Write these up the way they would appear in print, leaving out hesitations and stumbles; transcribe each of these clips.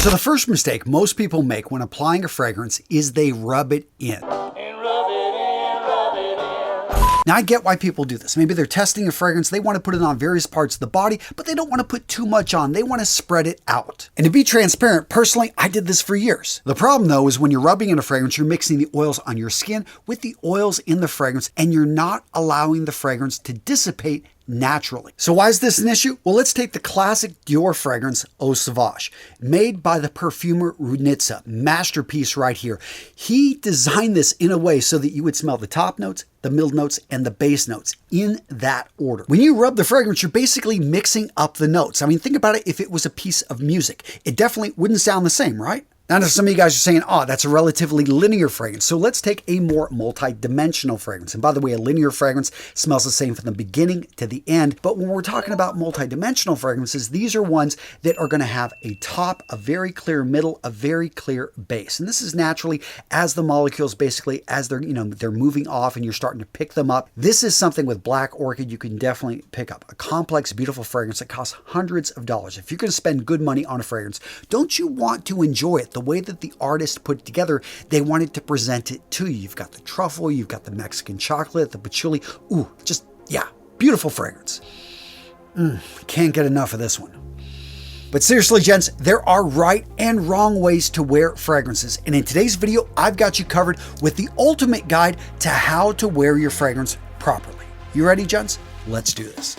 So the first mistake most people make when applying a fragrance is they rub it in. Now I get why people do this. Maybe they're testing a fragrance, they want to put it on various parts of the body, but they don't want to put too much on. They want to spread it out. And to be transparent, personally, I did this for years. The problem though is when you're rubbing in a fragrance, you're mixing the oils on your skin with the oils in the fragrance, and you're not allowing the fragrance to dissipate naturally. So why is this an issue? Well, let's take the classic Dior fragrance, Eau Sauvage, made by the perfumer Runitza, masterpiece right here. He designed this in a way so that you would smell the top notes, the middle notes, and the base notes in that order. When you rub the fragrance, you're basically mixing up the notes. I mean, think about it if it was a piece of music. It definitely wouldn't sound the same, right? Now, some of you guys are saying, oh, that's a relatively linear fragrance. So let's take a more multi-dimensional fragrance. And by the way, a linear fragrance smells the same from the beginning to the end. But when we're talking about multi-dimensional fragrances, these are ones that are going to have a top, a very clear middle, a very clear base. And this is naturally as the molecules basically, as they're moving off and you're starting to pick them up. This is something with Black Orchid you can definitely pick up. A complex, beautiful fragrance that costs hundreds of dollars. If you're going to spend good money on a fragrance, don't you want to enjoy it the way that the artist put it together? They wanted to present it to you. You've got the truffle, you've got the Mexican chocolate, the patchouli. Ooh, just, yeah, beautiful fragrance. Can't get enough of this one. But seriously, gents, there are right and wrong ways to wear fragrances. And in today's video, I've got you covered with the ultimate guide to how to wear your fragrance properly. You ready, gents? Let's do this.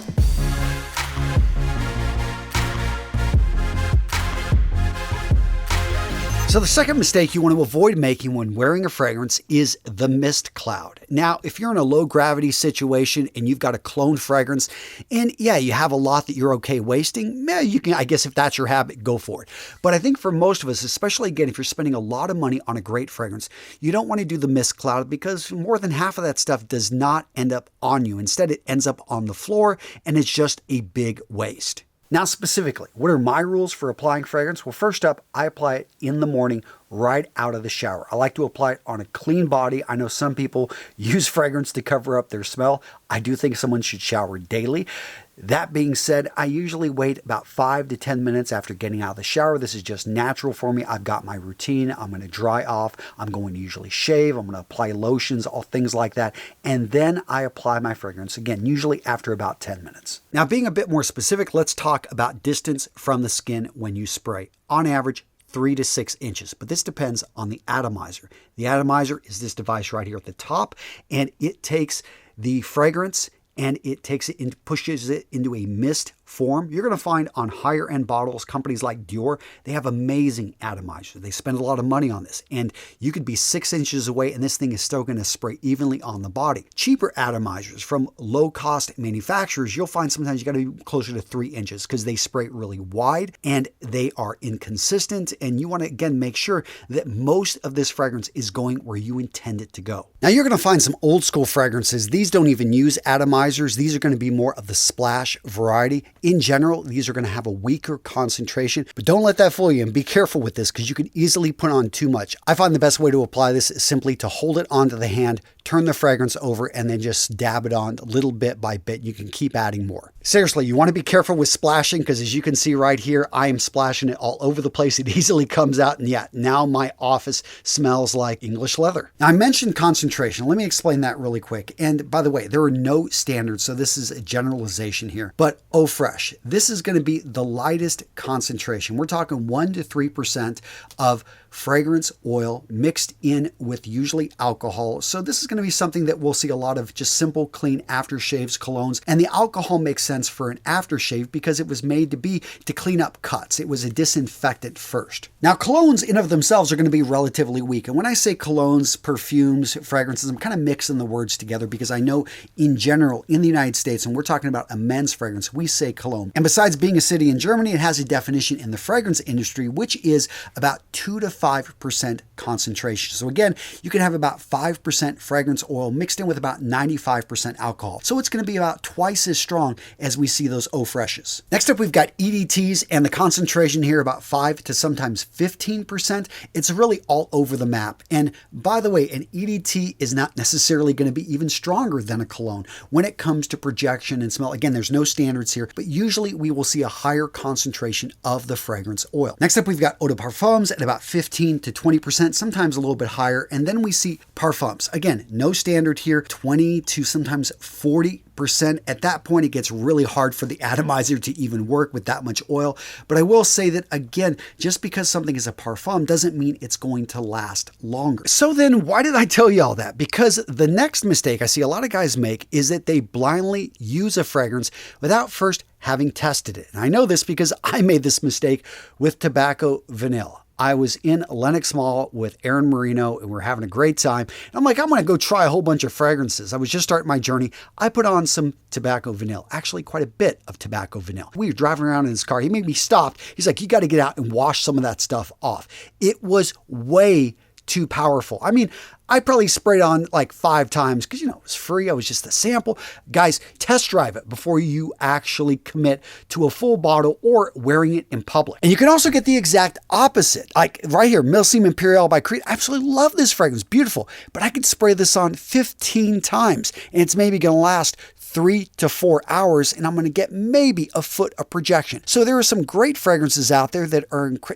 So the second mistake you want to avoid making when wearing a fragrance is the mist cloud. Now, if you're in a low gravity situation and you've got a cologne fragrance and yeah, you have a lot that you're okay wasting, you can, I guess if that's your habit, go for it. But I think for most of us, especially again, if you're spending a lot of money on a great fragrance, you don't want to do the mist cloud because more than half of that stuff does not end up on you. Instead, it ends up on the floor and it's just a big waste. Now specifically, what are my rules for applying fragrance? Well, first up, I apply it in the morning right out of the shower. I like to apply it on a clean body. I know some people use fragrance to cover up their smell. I do think someone should shower daily. That being said, I usually wait about 5 to 10 minutes after getting out of the shower. This is just natural for me. I've got my routine. I'm going to dry off. I'm going to usually shave. I'm going to apply lotions, all things like that. And then I apply my fragrance again, usually after about 10 minutes. Now, being a bit more specific, let's talk about distance from the skin when you spray. On average, 3 to 6 inches, but this depends on the atomizer. The atomizer is this device right here at the top, and it takes the fragrance and it takes it and pushes it into a mist form. You're going to find on higher end bottles, companies like Dior, they have amazing atomizers. They spend a lot of money on this, and you could be 6 inches away and this thing is still going to spray evenly on the body. Cheaper atomizers from low cost manufacturers, you'll find sometimes you got to be closer to 3 inches because they spray really wide and they are inconsistent, and you want to again make sure that most of this fragrance is going where you intend it to go. Now you're going to find some old school fragrances. These don't even use atomizers. These are going to be more of the splash variety. In general, these are going to have a weaker concentration, but don't let that fool you and be careful with this because you can easily put on too much. I find the best way to apply this is simply to hold it onto the hand, turn the fragrance over, and then just dab it on little bit by bit. You can keep adding more. Seriously, you want to be careful with splashing because as you can see right here, I am splashing it all over the place. It easily comes out, and yeah, now my office smells like English leather. Now I mentioned concentration. Let me explain that really quick. And by the way, there are no standards, so this is a generalization here. But Eau Fresh, this is going to be the lightest concentration. We're talking 1 to 3% of fragrance oil mixed in with usually alcohol. So this is going to be something that we'll see a lot of just simple, clean aftershaves, colognes. And the alcohol makes sense for an aftershave because it was made to clean up cuts. It was a disinfectant first. Now, colognes in of themselves are going to be relatively weak. And when I say colognes, perfumes, fragrances, I'm kind of mixing the words together because I know in general in the United States, and we're talking about a men's fragrance, we say cologne. And besides being a city in Germany, it has a definition in the fragrance industry, which is about 2 to 5% concentration. So again, you can have about 5% fragrance fragrance oil mixed in with about 95% alcohol. So it's going to be about twice as strong as we see those eau freshes. Next up, we've got EDTs, and the concentration here about 5 to sometimes 15%. It's really all over the map. And by the way, an EDT is not necessarily going to be even stronger than a cologne when it comes to projection and smell. Again, there's no standards here, but usually we will see a higher concentration of the fragrance oil. Next up, we've got eau de parfums at about 15 to 20%, sometimes a little bit higher. And then we see parfums. Again, no standard here, 20 to sometimes 40%. At that point, it gets really hard for the atomizer to even work with that much oil. But I will say that, again, just because something is a parfum doesn't mean it's going to last longer. So then why did I tell you all that? Because the next mistake I see a lot of guys make is that they blindly use a fragrance without first having tested it. And I know this because I made this mistake with tobacco vanilla. I was in Lenox Mall with Aaron Marino and we're having a great time. And I'm like, I'm going to go try a whole bunch of fragrances. I was just starting my journey. I put on some tobacco vanilla, actually quite a bit of tobacco vanilla. We were driving around in his car. He made me stop. He's like, you got to get out and wash some of that stuff off. It was way too powerful. I mean, I probably sprayed on like 5 times because, it was free. I was just a sample. Guys, test drive it before you actually commit to a full bottle or wearing it in public. And you can also get the exact opposite. Like right here, Milsim Imperial by Creed. I absolutely love this fragrance. Beautiful. But I could spray this on 15 times and it's maybe going to last 3 to 4 hours, and I'm going to get maybe a foot of projection. So there are some great fragrances out there that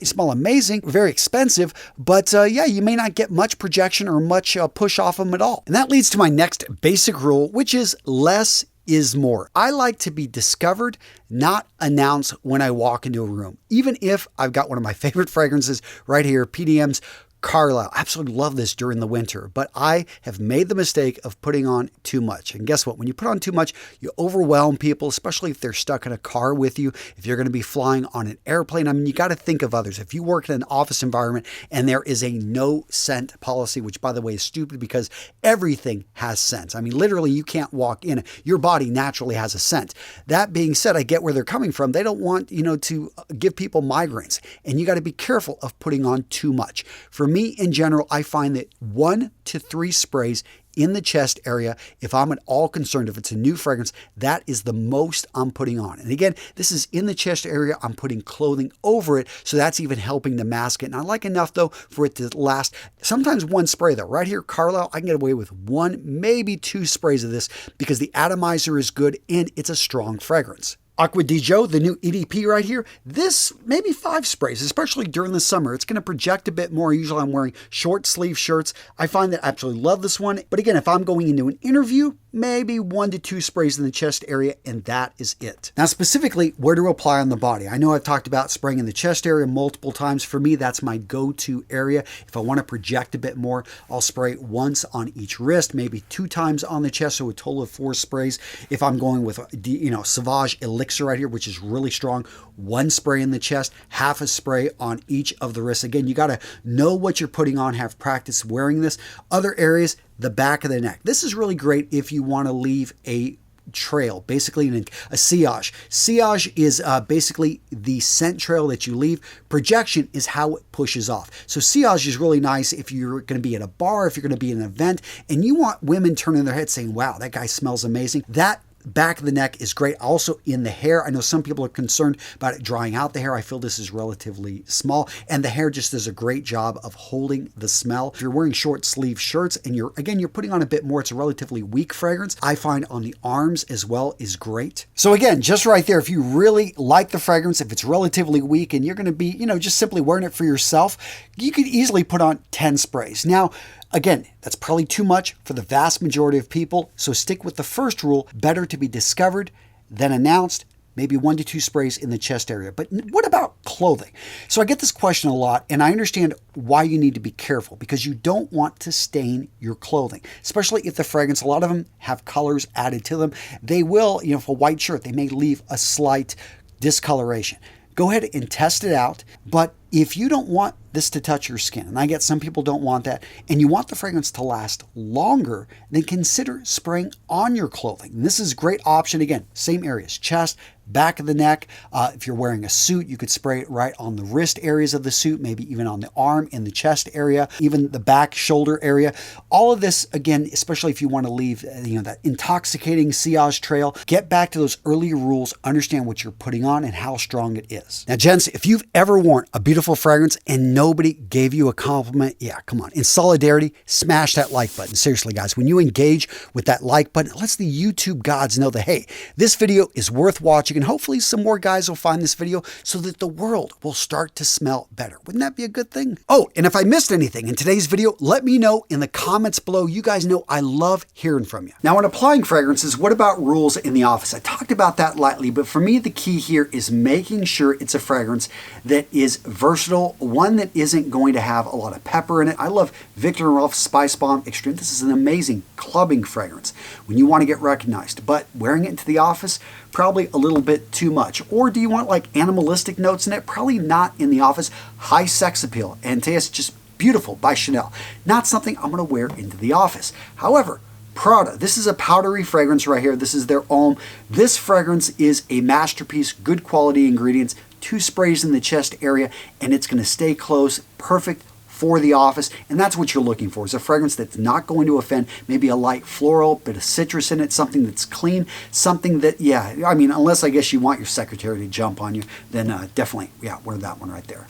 smell amazing, very expensive, but yeah, you may not get much projection or much push off them at all. And that leads to my next basic rule, which is less is more. I like to be discovered, not announced when I walk into a room. Even if I've got one of my favorite fragrances right here, PDM's Carlisle. I absolutely love this during the winter, but I have made the mistake of putting on too much. And guess what? When you put on too much, you overwhelm people, especially if they're stuck in a car with you, if you're going to be flying on an airplane. I mean, you got to think of others. If you work in an office environment and there is a no scent policy, which by the way is stupid because everything has scents. I mean, literally you can't walk in. Your body naturally has a scent. That being said, I get where they're coming from. They don't want, to give people migraines, and you got to be careful of putting on too much. For me, in general, I find that 1 to 3 sprays in the chest area, if I'm at all concerned, if it's a new fragrance, that is the most I'm putting on. And again, this is in the chest area. I'm putting clothing over it, so that's even helping to mask it. And I like enough, though, for it to last sometimes 1 spray, though. Right here, Carlisle, I can get away with 1, maybe 2 sprays of this because the atomizer is good and it's a strong fragrance. Acqua di Gio, the new EDP right here, this maybe 5 sprays, especially during the summer. It's going to project a bit more. Usually I'm wearing short sleeve shirts. I find that I absolutely love this one. But again, if I'm going into an interview, maybe 1 to 2 sprays in the chest area, and that is it. Now, specifically, where to apply on the body. I know I've talked about spraying in the chest area multiple times. For me, that's my go-to area. If I want to project a bit more, I'll spray once on each wrist, maybe 2 times on the chest, so a total of 4 sprays. If I'm going with, Sauvage Elixir right here, which is really strong, 1 spray in the chest, half a spray on each of the wrists. Again, you got to know what you're putting on, have practice wearing this. Other areas, the back of the neck. This is really great if you want to leave a trail, basically a sillage. Sillage is basically the scent trail that you leave. Projection is how it pushes off. So sillage is really nice if you're going to be at a bar, if you're going to be at an event, and you want women turning their heads saying, wow, that guy smells amazing. That back of the neck is great. Also in the hair. I know some people are concerned about it drying out the hair. I feel this is relatively small, and the hair just does a great job of holding the smell. If you're wearing short sleeve shirts and you're putting on a bit more, it's a relatively weak fragrance. I find on the arms as well is great. So again, just right there, if you really like the fragrance, if it's relatively weak and you're going to be, just simply wearing it for yourself, you could easily put on 10 sprays. Now, again, that's probably too much for the vast majority of people, so stick with the first rule, better to be discovered than announced, maybe 1 to 2 sprays in the chest area. But what about clothing? So I get this question a lot, and I understand why you need to be careful, because you don't want to stain your clothing, especially if the fragrance, a lot of them have colors added to them. They will, for a white shirt, they may leave a slight discoloration. Go ahead and test it out, but If you don't want this to touch your skin, and I get some people don't want that, and you want the fragrance to last longer, then consider spraying on your clothing. And this is a great option. Again, same areas, chest, back of the neck. If you're wearing a suit, you could spray it right on the wrist areas of the suit, maybe even on the arm, in the chest area, even the back shoulder area. All of this, again, especially if you want to leave that intoxicating sillage trail, get back to those earlier rules, understand what you're putting on and how strong it is. Now, gents, if you've ever worn a beautiful fragrance and nobody gave you a compliment, yeah, come on. In solidarity, smash that like button. Seriously, guys, when you engage with that like button, it lets the YouTube gods know that, hey, this video is worth watching, and hopefully some more guys will find this video so that the world will start to smell better. Wouldn't that be a good thing? Oh, and if I missed anything in today's video, let me know in the comments below. You guys know I love hearing from you. Now, when applying fragrances, what about rules in the office? I talked about that lightly, but for me, the key here is making sure it's a fragrance that is versatile, one that isn't going to have a lot of pepper in it. I love Viktor & Rolf Spice Bomb Extreme. This is an amazing clubbing fragrance when you want to get recognized, but wearing it into the office, probably a little bit too much. Or do you want like animalistic notes in it? Probably not in the office. High sex appeal. Antaeus, just beautiful by Chanel. Not something I'm going to wear into the office. However, Prada, this is a powdery fragrance right here. This is their Homme. This fragrance is a masterpiece, good quality ingredients, 2 sprays in the chest area, and it's going to stay close, perfect for the office, and that's what you're looking for, is a fragrance that's not going to offend, maybe a light floral, bit of citrus in it, something that's clean, something that, yeah, I mean, unless I guess you want your secretary to jump on you, then definitely, yeah, wear that one right there.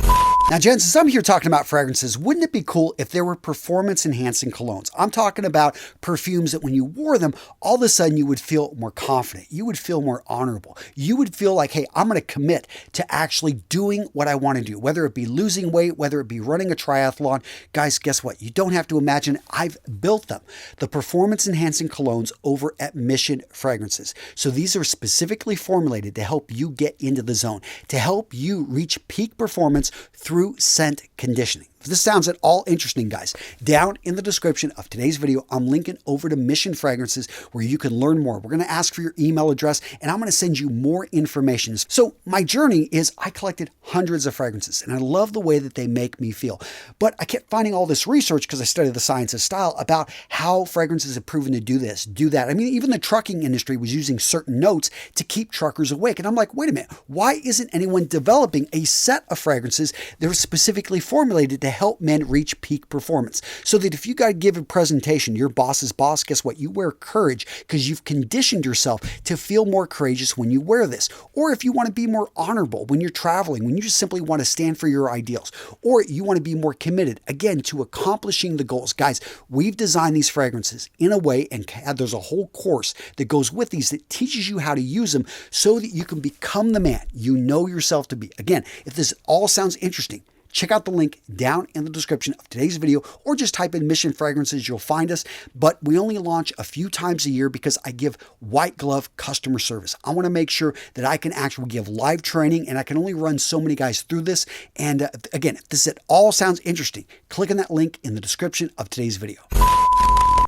Now, gents, since I'm here talking about fragrances, wouldn't it be cool if there were performance-enhancing colognes? I'm talking about perfumes that when you wore them, all of a sudden you would feel more confident. You would feel more honorable. You would feel like, hey, I'm going to commit to actually doing what I want to do, whether it be losing weight, whether it be running a triathlon. Guys, guess what? You don't have to imagine. I've built them. The performance-enhancing colognes over at Mission Fragrances. So these are specifically formulated to help you get into the zone, to help you reach peak performance through scent conditioning. If this sounds at all interesting, guys, down in the description of today's video, I'm linking over to Mission Fragrances where you can learn more. We're going to ask for your email address, and I'm going to send you more information. So my journey is I collected hundreds of fragrances, and I love the way that they make me feel. But I kept finding all this research, because I studied the science of style, about how fragrances have proven to do this, do that. I mean, even the trucking industry was using certain notes to keep truckers awake. And I'm like, wait a minute, why isn't anyone developing a set of fragrances that are specifically formulated to help men reach peak performance? So that if you got to give a presentation, your boss's boss, guess what? You wear courage because you've conditioned yourself to feel more courageous when you wear this. Or if you want to be more honorable when you're traveling, when you just simply want to stand for your ideals, or you want to be more committed, again, to accomplishing the goals. Guys, we've designed these fragrances in a way, and there's a whole course that goes with these that teaches you how to use them so that you can become the man you know yourself to be. Again, if this all sounds interesting, check out the link down in the description of today's video, or just type in Mission Fragrances, you'll find us. But we only launch a few times a year because I give white glove customer service. I want to make sure that I can actually give live training, and I can only run so many guys through this. And again, if this at all sounds interesting, click on that link in the description of today's video.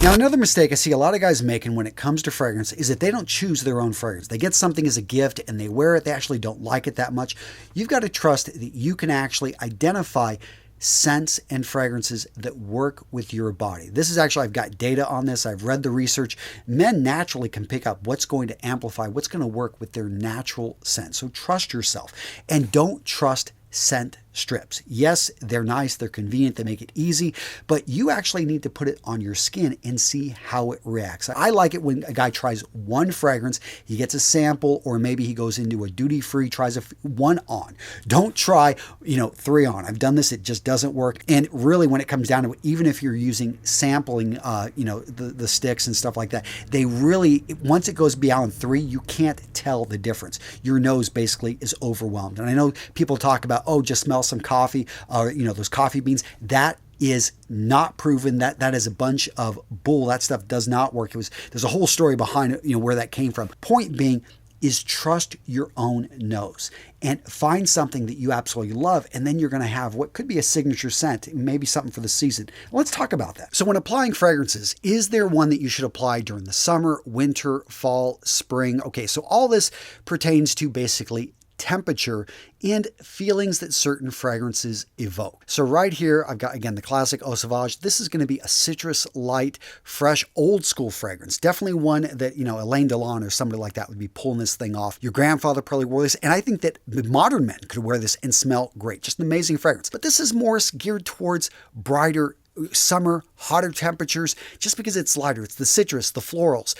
Now, another mistake I see a lot of guys making when it comes to fragrance is that they don't choose their own fragrance. They get something as a gift and they wear it. They actually don't like it that much. You've got to trust that you can actually identify scents and fragrances that work with your body. This is actually, I've got data on this. I've read the research. Men naturally can pick up what's going to amplify, what's going to work with their natural scent. So trust yourself, and don't trust scent strips. Yes, they're nice, they're convenient, they make it easy, but you actually need to put it on your skin and see how it reacts. I like it when a guy tries one fragrance, he gets a sample, or maybe he goes into a duty-free, tries one on. Don't try, 3 on. I've done this, it just doesn't work. And really, when it comes down to it, even if you're using sampling, the sticks and stuff like that, they really, once it goes beyond 3, you can't tell the difference. Your nose basically is overwhelmed. And I know people talk about, oh, just smell some coffee, or those coffee beans. That is not proven. That is a bunch of bull. That stuff does not work. There's a whole story behind it, where that came from. Point being is trust your own nose and find something that you absolutely love, and then you're going to have what could be a signature scent, maybe something for the season. Let's talk about that. So when applying fragrances, is there one that you should apply during the summer, winter, fall, spring? Okay, so all this pertains to basically temperature and feelings that certain fragrances evoke. So right here, I've got, again, the classic Eau Sauvage. This is going to be a citrus, light, fresh, old school fragrance. Definitely one that, Alain Delon or somebody like that would be pulling this thing off. Your grandfather probably wore this, and I think that modern men could wear this and smell great. Just an amazing fragrance. But this is more geared towards brighter summer, hotter temperatures, just because it's lighter. It's the citrus, the florals,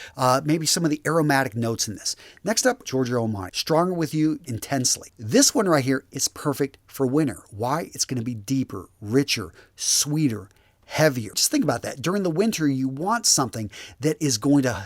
maybe some of the aromatic notes in this. Next up, Giorgio Armani, Stronger With You Intensely. This one right here is perfect for winter. Why? It's going to be deeper, richer, sweeter, heavier. Just think about that. During the winter, you want something that is going to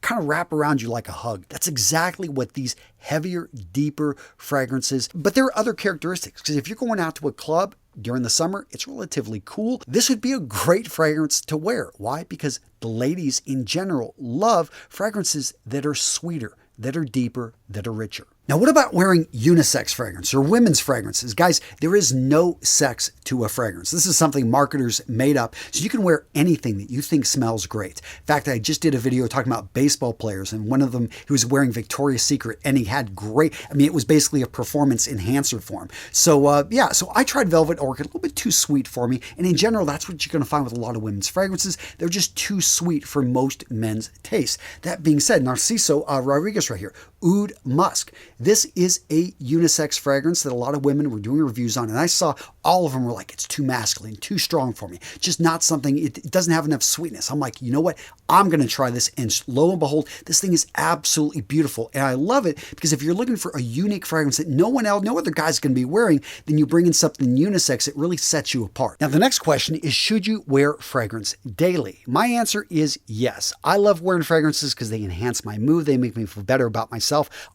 kind of wrap around you like a hug. That's exactly what these heavier, deeper fragrances, but there are other characteristics, because if you're going out to a club during the summer, it's relatively cool. This would be a great fragrance to wear. Why? Because the ladies in general love fragrances that are sweeter, that are deeper, that are richer. Now, what about wearing unisex fragrance or women's fragrances? Guys, there is no sex to a fragrance. This is something marketers made up, so you can wear anything that you think smells great. In fact, I just did a video talking about baseball players, and one of them, he was wearing Victoria's Secret, and he had great, it was basically a performance enhancer for him. So so I tried Velvet Orchid, a little bit too sweet for me, and in general, that's what you're going to find with a lot of women's fragrances. They're just too sweet for most men's tastes. That being said, Narciso Rodriguez right here, Oud Musk. This is a unisex fragrance that a lot of women were doing reviews on, and I saw all of them were like, it's too masculine, too strong for me. Just not something, it doesn't have enough sweetness. I'm like, you know what? I'm going to try this, and lo and behold, this thing is absolutely beautiful, and I love it because if you're looking for a unique fragrance that no other guy's going to be wearing, then you bring in something unisex, it really sets you apart. Now, the next question is, should you wear fragrance daily? My answer is yes. I love wearing fragrances because they enhance my mood, they make me feel better about myself.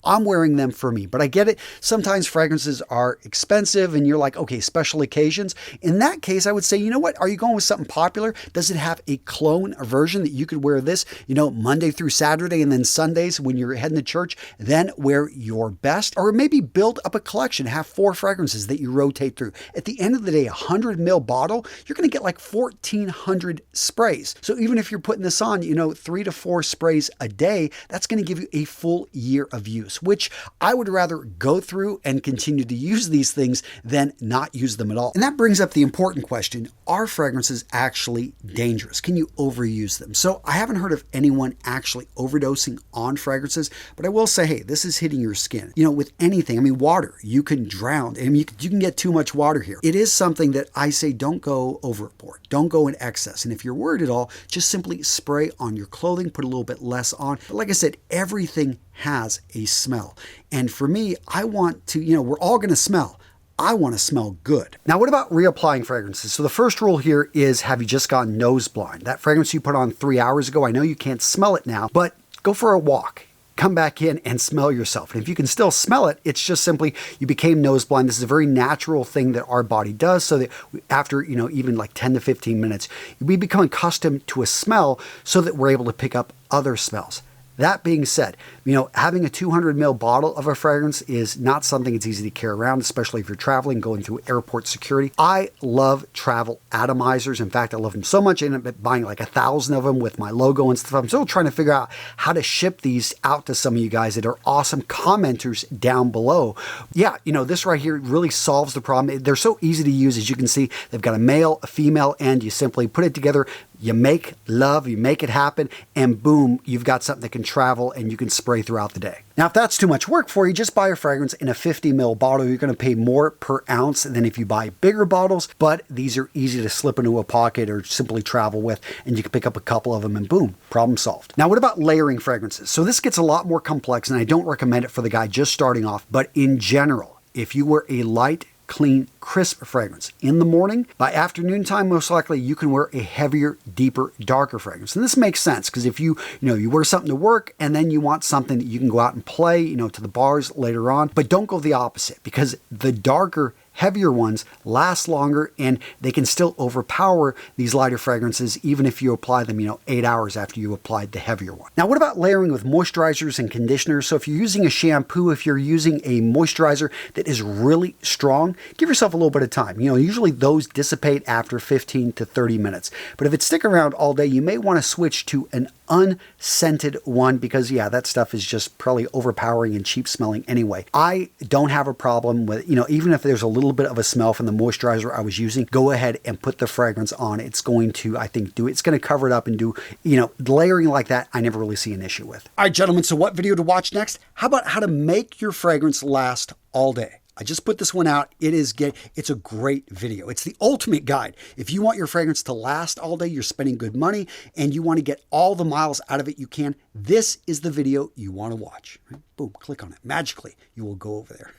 I'm wearing them for me, but I get it. Sometimes fragrances are expensive and you're like, okay, special occasions. In that case, I would say, you know what? Are you going with something popular? Does it have a cologne version that you could wear this, Monday through Saturday, and then Sundays when you're heading to church, then wear your best? Or maybe build up a collection, have 4 fragrances that you rotate through. At the end of the day, 100 ml bottle, you're going to get like 1,400 sprays. So even if you're putting this on, 3 to 4 sprays a day, that's going to give you a full year of use, which I would rather go through and continue to use these things than not use them at all. And that brings up the important question, are fragrances actually dangerous? Can you overuse them? So I haven't heard of anyone actually overdosing on fragrances, but I will say, hey, this is hitting your skin. With anything, water, you can drown. You can get too much water here. It is something that I say don't go overboard. Don't go in excess. And if you're worried at all, just simply spray on your clothing, put a little bit less on. But like I said, everything has a smell. And for me, I want to, we're all going to smell. I want to smell good. Now, what about reapplying fragrances? So the first rule here is, have you just gone nose blind? That fragrance you put on 3 hours ago, I know you can't smell it now, but go for a walk. Come back in and smell yourself. And if you can still smell it, it's just simply you became nose blind. This is a very natural thing that our body does, so that after, even like 10 to 15 minutes, we become accustomed to a smell so that we're able to pick up other smells. That being said, having a 200 ml bottle of a fragrance is not something that's easy to carry around, especially if you're traveling, going through airport security. I love travel atomizers. In fact, I love them so much I ended up buying like 1,000 of them with my logo and stuff. I'm still trying to figure out how to ship these out to some of you guys that are awesome commenters down below. Yeah, this right here really solves the problem. They're so easy to use. As you can see, they've got a male, a female, and you simply put it together. You make love, you make it happen, and boom, you've got something that can travel and you can spray throughout the day. Now, if that's too much work for you, just buy a fragrance in a 50 ml bottle. You're going to pay more per ounce than if you buy bigger bottles, but these are easy to slip into a pocket or simply travel with, and you can pick up a couple of them and boom, problem solved. Now, what about layering fragrances? So this gets a lot more complex, and I don't recommend it for the guy just starting off, but in general, if you wear a light, clean, crisp fragrance in the morning, by afternoon time, most likely you can wear a heavier, deeper, darker fragrance. And this makes sense because if you wear something to work and then you want something that you can go out and play, to the bars later on, but don't go the opposite, because the darker, heavier ones last longer and they can still overpower these lighter fragrances even if you apply them 8 hours after you applied the heavier one. Now, what about layering with moisturizers and conditioners? So if you're using a shampoo, if you're using a moisturizer that is really strong, give yourself a little bit of time. Usually those dissipate after 15 to 30 minutes, but if it's sticking around all day, you may want to switch to an unscented one because, yeah, that stuff is just probably overpowering and cheap smelling anyway. I don't have a problem with, even if there's a little bit of a smell from the moisturizer I was using, go ahead and put the fragrance on. It's going to, I think, it's going to cover it up and do, layering like that, I never really see an issue with. All right, gentlemen, so what video to watch next? How about how to make your fragrance last all day? I just put this one out. It's a great video. It's the ultimate guide. If you want your fragrance to last all day, you're spending good money, and you want to get all the miles out of it you can, this is the video you want to watch. Right? Boom, click on it. Magically, you will go over there.